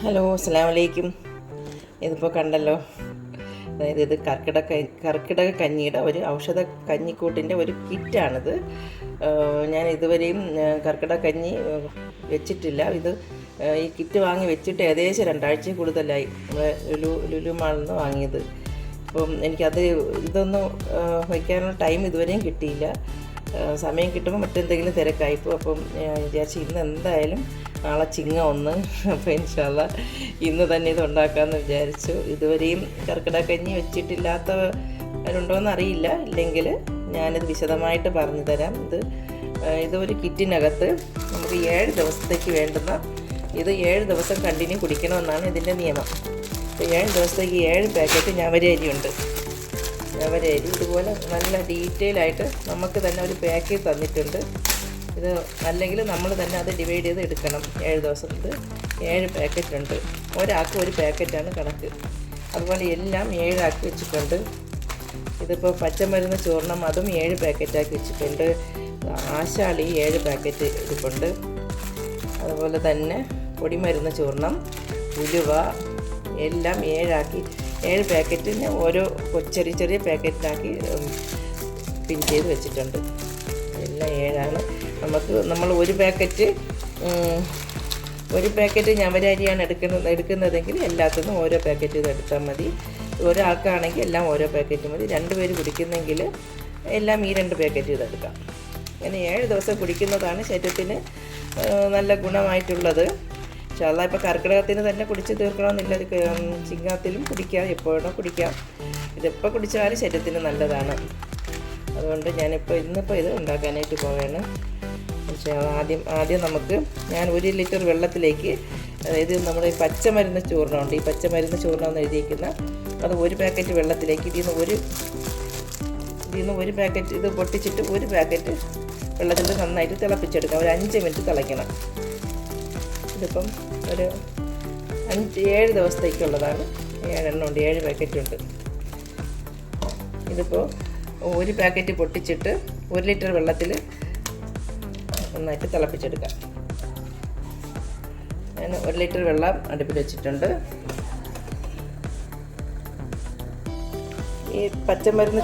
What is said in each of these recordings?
Hello, അസ്സലാമു അലൈക്കും. ഇതിപ്പോൾ കണ്ടല്ലോ, അതായത് ഇത് കർക്കിടക കഞ്ഞിയുടെ ഒരു ഔഷധ കഞ്ഞിക്കൂട്ടിൻ്റെ ഒരു കിറ്റാണിത്. ഞാൻ ഇതുവരെയും കർക്കിടക കഞ്ഞി വെച്ചിട്ടില്ല. ഈ കിറ്റ് വാങ്ങി വെച്ചിട്ട് ഏകദേശം 2 ആഴ്ച കൂടുതലായി. നമ്മുടെ ലുലു മാളിൽ നിന്ന് വാങ്ങിയത്. അപ്പം എനിക്കത് ഇതൊന്നും വയ്ക്കാനുള്ള ടൈം ഇതുവരെയും കിട്ടിയില്ല. സമയം കിട്ടുമ്പോൾ മറ്റെന്തെങ്കിലും തിരക്കായിപ്പോൾ. അപ്പം വിചാരിച്ച് ഇന്ന് എന്തായാലും നാളെ ചിങ്ങ 1, അപ്പോൾ ഇൻഷാ അല്ലാഹ് ഇന്ന് തന്നെ ഇത് ഉണ്ടാക്കാമെന്ന് വിചാരിച്ചു. ഇതുവരെയും കർക്കിടക കഞ്ഞി വെച്ചിട്ടില്ലാത്തവരുണ്ടോയെന്ന് അറിയില്ല. ഇല്ലെങ്കിൽ ഞാനിത് വിശദമായിട്ട് പറഞ്ഞു തരാം. ഇത് ഒരു കിറ്റിനകത്ത് നമുക്ക് 7 ദിവസത്തേക്ക് വേണ്ടുന്ന, ഇത് 7 ദിവസം കണ്ടിന്യൂ കുടിക്കണമെന്നാണ് ഇതിൻ്റെ നിയമം. അപ്പോൾ 7 ദിവസത്തേക്ക് 7 പാക്കറ്റ് ഞവര അരിയുണ്ട്. ഞവര അരി ഇതുപോലെ നല്ല ഡീറ്റെയിൽ ആയിട്ട് നമുക്ക് തന്നെ ഒരു പാക്കേജ് തന്നിട്ടുണ്ട്. ഇത് അല്ലെങ്കിൽ നമ്മൾ തന്നെ അത് ഡിവൈഡ് ചെയ്ത് എടുക്കണം. 7 ദിവസത്തിൽ 7 പാക്കറ്റ് ഉണ്ട്. ഒരാൾക്ക് ഒരു പാക്കറ്റാണ് കണക്ക്. അതുപോലെ എല്ലാം 7 ആക്കി വെച്ചിട്ടുണ്ട്. ഇതിപ്പോൾ പച്ചമരുന്ന് ചൂർണം, അതും 7 പാക്കറ്റാക്കി വെച്ചിട്ടുണ്ട്. ആശാളി 7 പാക്കറ്റ് ഇരിപ്പുണ്ട്. അതുപോലെ തന്നെ പൊടിമരുന്ന് ചൂർണം, ഉലുവ എല്ലാം 7 പാക്കറ്റിന് ഓരോ ചെറിയ ചെറിയ പാക്കറ്റിലാക്കി പിൻ ചെയ്ത് വെച്ചിട്ടുണ്ട്. എല്ലാം 7ആണ്. നമ്മൾ ഒരു പാക്കറ്റ് ഞവര അരിയാണ് എടുക്കുന്നതെങ്കിൽ എല്ലാത്തിനും ഓരോ പാക്കറ്റ് ഇത് എടുത്താൽ മതി. ഒരാൾക്കാണെങ്കിൽ എല്ലാം ഓരോ പാക്കറ്റ് മതി. 2 പേര് കുടിക്കുന്നെങ്കിൽ എല്ലാം ഈ 2 പാക്കറ്റ് ഇതെടുക്കാം. അങ്ങനെ 7 ദിവസം കുടിക്കുന്നതാണ് ശരീരത്തിന് നല്ല ഗുണമായിട്ടുള്ളത്. ഇൻഷാ അല്ലാഹ് ഇപ്പോൾ കർക്കിടകത്തിന് തന്നെ കുടിച്ച് തീർക്കണമെന്നില്ല. ചിങ്ങത്തിലും കുടിക്കാം, എപ്പോഴോ കുടിക്കാം. ഇതെപ്പോൾ കുടിച്ചാലും ശരീരത്തിന് നല്ലതാണ്. അതുകൊണ്ട് ഇന്നിപ്പോൾ ഇത് ഉണ്ടാക്കാനായിട്ട് പോവുകയാണ്. ആദ്യം ഞാൻ 1 ലിറ്റർ വെള്ളത്തിലേക്ക്, അതായത് നമ്മുടെ ഈ പച്ചമരുന്ന് ചൂർണ്ണമുണ്ട്, ഈ പച്ചമരുന്ന് ചൂർണ്ണം എന്ന് എഴുതിയിരിക്കുന്ന അത് 1 പാക്കറ്റ് വെള്ളത്തിലേക്ക് ഇതിൽ നിന്ന് ഒരു പാക്കറ്റ് ഇത് പൊട്ടിച്ചിട്ട് 1 പാക്കറ്റ് വെള്ളത്തിൽ നന്നായിട്ട് തിളപ്പിച്ചെടുക്കാം. ഒരു 5 മിനിറ്റ് തിളയ്ക്കണം. ഇതിപ്പം ഒരു 7 ദിവസത്തേക്കുള്ളതാണ്. 7 എണ്ണം ഉണ്ട്, 7 പാക്കറ്റ് ഉണ്ട്. ഇതിപ്പോൾ 1 പാക്കറ്റ് പൊട്ടിച്ചിട്ട് 1 ലിറ്റർ വെള്ളത്തിൽ നന്നായിട്ട് തിളപ്പിച്ചെടുക്കാം. ഞാൻ 1 ലിറ്റർ വെള്ളം അടുപ്പിൽ വെച്ചിട്ടുണ്ട്. ഈ പച്ചമരുന്ന്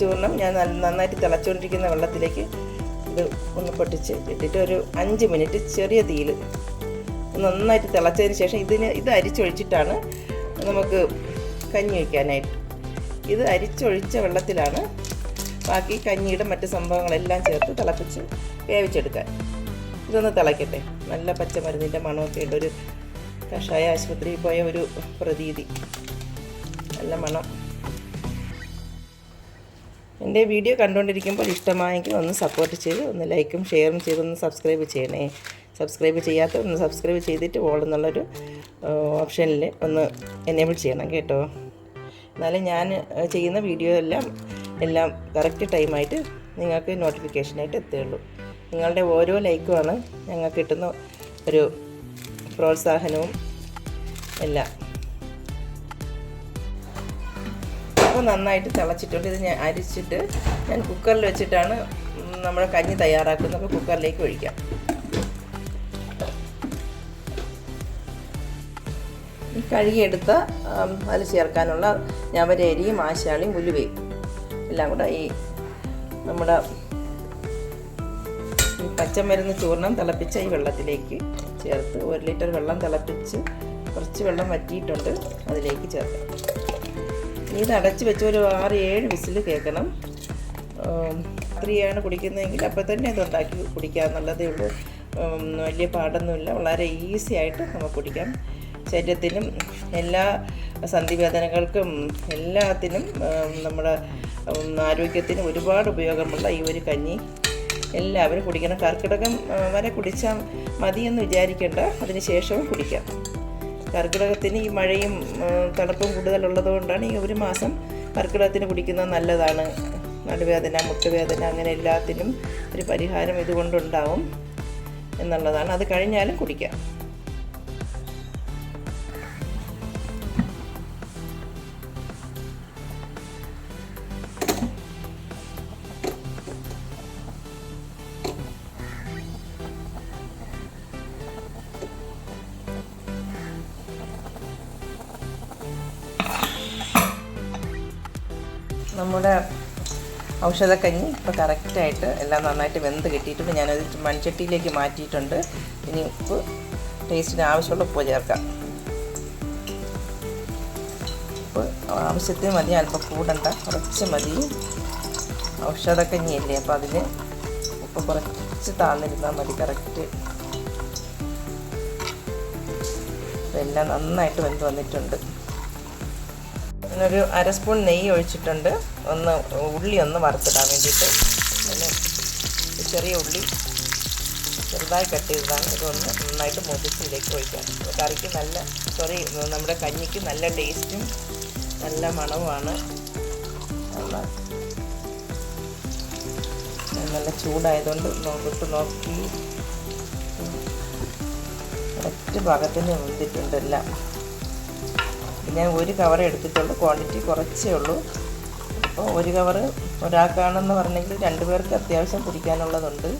ചൂർണം ഞാൻ നന്നായിട്ട് തിളച്ചുകൊണ്ടിരിക്കുന്ന വെള്ളത്തിലേക്ക് ഇത് ഒന്ന് പൊട്ടിച്ച് ഇട്ടിട്ട് ഒരു 5 മിനിറ്റ് ചെറിയ തീയിൽ നന്നായിട്ട് തിളച്ചതിന് ശേഷം ഇത് അരിച്ചൊഴിച്ചിട്ടാണ് നമുക്ക് കഞ്ഞി വയ്ക്കാനായിട്ട്. ഇത് അരിച്ചൊഴിച്ച വെള്ളത്തിലാണ് ബാക്കി കഞ്ഞിയുടെ മറ്റ് സംഭവങ്ങളെല്ലാം ചേർത്ത് തിളപ്പിച്ച് വേവിച്ചെടുക്കാൻ. ഇതൊന്ന് തിളയ്ക്കട്ടെ. നല്ല പച്ചമരുന്നിൻ്റെ മണമൊക്കെ ഉണ്ട്. ഒരു കഷായ ആശുപത്രിയിൽ പോയ ഒരു പ്രതീതി, നല്ല മണം. എൻ്റെ വീഡിയോ കണ്ടുകൊണ്ടിരിക്കുമ്പോൾ ഇഷ്ടമായെങ്കിൽ ഒന്ന് സപ്പോർട്ട് ചെയ്ത് ഒന്ന് ലൈക്കും ഷെയറും ചെയ്തൊന്ന് സബ്സ്ക്രൈബ് ചെയ്യണേ. സബ്സ്ക്രൈബ് ചെയ്യാത്തവരൊന്ന് സബ്സ്ക്രൈബ് ചെയ്തിട്ട് ഓൾ എന്നുള്ളൊരു ഓപ്ഷനിൽ ഒന്ന് എനേബിൾ ചെയ്യണം കേട്ടോ. എന്നാലും ഞാൻ ചെയ്യുന്ന വീഡിയോ എല്ലാം കറക്റ്റ് ടൈമായിട്ട് നിങ്ങൾക്ക് നോട്ടിഫിക്കേഷനായിട്ട് എത്തുകയുള്ളൂ. നിങ്ങളുടെ ഓരോ ലൈക്കുമാണ് ഞങ്ങൾക്ക് കിട്ടുന്ന ഒരു പ്രോത്സാഹനവും എല്ലാം. അപ്പോൾ നന്നായിട്ട് തിളച്ചിട്ടുണ്ട്. ഇത് ഞാൻ അരിച്ചിട്ട് ഞാൻ കുക്കറിൽ വെച്ചിട്ടാണ് നമ്മുടെ കഞ്ഞി തയ്യാറാക്കുന്നത്. അപ്പോൾ കുക്കറിലേക്ക് ഒഴിക്കാം. ഈ കഴുകിയെടുത്ത അതിൽ ചേർക്കാനുള്ള ഞവര അരിയും ആശാളിയും ഉലുവയും എല്ലാം കൂടെ ഈ നമ്മുടെ ഈ പച്ചമരുന്ന് ചൂർണം തിളപ്പിച്ച ഈ വെള്ളത്തിലേക്ക് ചേർത്ത് 1 ലിറ്റർ വെള്ളം തിളപ്പിച്ച് കുറച്ച് വെള്ളം വറ്റിയിട്ടുണ്ട്, അതിലേക്ക് ചേർക്കാം. ഇത് അടച്ച് വെച്ച് ഒരു 6-7 വിസിൽ കേൾക്കണം. ഇത്രയാണ് കുടിക്കുന്നതെങ്കിൽ അപ്പോൾ തന്നെ ഇതുണ്ടാക്കി കുടിക്കാമെന്നുള്ളതേ ഉള്ളൂ. വലിയ പാടൊന്നുമില്ല, വളരെ ഈസി ആയിട്ട് നമുക്ക് കുടിക്കാം. ശരീരത്തിനും എല്ലാ സന്ധിവേദനകൾക്കും എല്ലാത്തിനും നമ്മുടെ ആരോഗ്യത്തിനും ഒരുപാട് ഉപയോഗമുള്ള ഈ ഒരു കഞ്ഞി എല്ലാവരും കുടിക്കണം. കർക്കിടകം വരെ കുടിച്ചാൽ മതിയെന്ന് വിചാരിക്കേണ്ട, അതിന് ശേഷവും കുടിക്കാം. കർക്കിടകത്തിന് ഈ മഴയും തണുപ്പും കൂടുതലുള്ളത് കൊണ്ടാണ് ഈ 1 മാസം കർക്കിടകത്തിന് കുടിക്കുന്നത് നല്ലതാണ്. നടുവേദന, മുട്ടുവേദന, അങ്ങനെ എല്ലാത്തിനും ഒരു പരിഹാരം ഇതുകൊണ്ടുണ്ടാവും എന്നുള്ളതാണ്. അത് കഴിഞ്ഞാലും കുടിക്കാം. നമ്മുടെ ഔഷധക്കഞ്ഞി ഇപ്പോൾ കറക്റ്റായിട്ട് എല്ലാം നന്നായിട്ട് വെന്ത് കിട്ടിയിട്ടുണ്ട്. ഞാനത് മൺചട്ടിയിലേക്ക് മാറ്റിയിട്ടുണ്ട്. ഇനി ഉപ്പ് ടേസ്റ്റിന് ആവശ്യമുള്ള ഉപ്പ് ചേർക്കാം. ഉപ്പ് ആവശ്യത്തിന് മതി, അല്പം കൂടണ്ട, കുറച്ച് മതി. ഔഷധക്കഞ്ഞിയല്ലേ, അപ്പോൾ അതിന് ഉപ്പ് കുറച്ച് താന്നിരുന്നാൽ മതി. കറക്റ്റ് എല്ലാം നന്നായിട്ട് വെന്ത് വന്നിട്ടുണ്ട്. ഞാനൊരു അര സ്പൂൺ നെയ്യ് ഒഴിച്ചിട്ടുണ്ട്. ഉള്ളി വറുത്തിടാൻ വേണ്ടിയിട്ട്. അതിന് ചെറിയ ഉള്ളി ചെറുതായി കട്ട് ചെയ്തതാണ്. ഇതൊന്ന് നന്നായിട്ട് മുറിച്ച് ഇതിലേക്ക് ഒഴിക്കാം. കറിക്ക് നമ്മുടെ കഞ്ഞിക്ക് നല്ല ടേസ്റ്റും നല്ല മണവുമാണ്. നല്ല ചൂടായതുകൊണ്ട് നോക്കി കറക്റ്റ് പാകത്തിന് വെന്തിട്ടുണ്ട് എല്ലാം. ഞാൻ ഒരു കവർ എടുത്തിട്ടുള്ളൂ, ക്വാണ്ടിറ്റി കുറച്ചേ ഉള്ളൂ. അപ്പോൾ ഒരു കവറ് ഒരാൾക്കാണെന്ന് പറഞ്ഞെങ്കിൽ 2 പേർക്ക് അത്യാവശ്യം കുടിക്കാനുള്ളതുണ്ട്.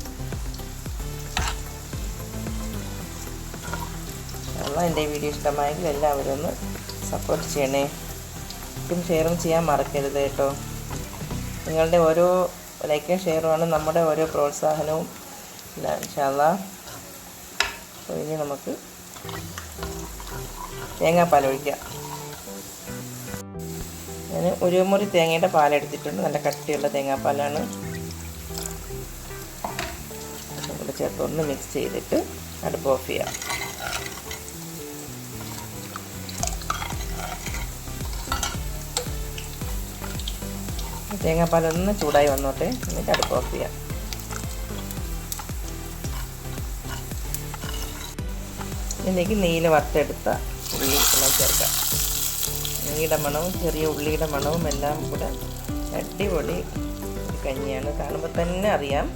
എൻ്റെ വീഡിയോ ഇഷ്ടമായെങ്കിൽ എല്ലാവരും ഒന്ന് സപ്പോർട്ട് ചെയ്യണേ. ഷെയറും ചെയ്യാൻ മറക്കരുത് കേട്ടോ. നിങ്ങളുടെ ഓരോ ലൈക്കും ഷെയറുമാണ് നമ്മുടെ ഓരോ പ്രോത്സാഹനവും. ഇൻഷാ അല്ലാഹ്. അപ്പോൾ ഇനി നമുക്ക് തേങ്ങാപ്പാൽ ഒഴിക്കാം. ഞാൻ 1 മുറി തേങ്ങയുടെ പാലെടുത്തിട്ടുണ്ട്. നല്ല കട്ടിയുള്ള തേങ്ങാപ്പാലാണ്. ഇവിടെ ചേർത്ത് ഒന്ന് മിക്സ് ചെയ്തിട്ട് അടുപ്പ് ഓഫ് ചെയ്യാം. തേങ്ങാപ്പാലൊന്ന് ചൂടായി വന്നോട്ടെ, എന്നിട്ട് അടുപ്പ് ഓഫ് ചെയ്യാം. ഇതിലേക്ക് നെയ്യിൽ വറുത്തെടുത്ത ഉള്ളി എല്ലാം ചേർക്കാം. നെയ്യുടെ മണവും ചെറിയ ഉള്ളിയുടെ മണവും എല്ലാം കൂടെ അടിപൊളി കഞ്ഞിയാണ്. കാണുമ്പോൾ തന്നെ അറിയാം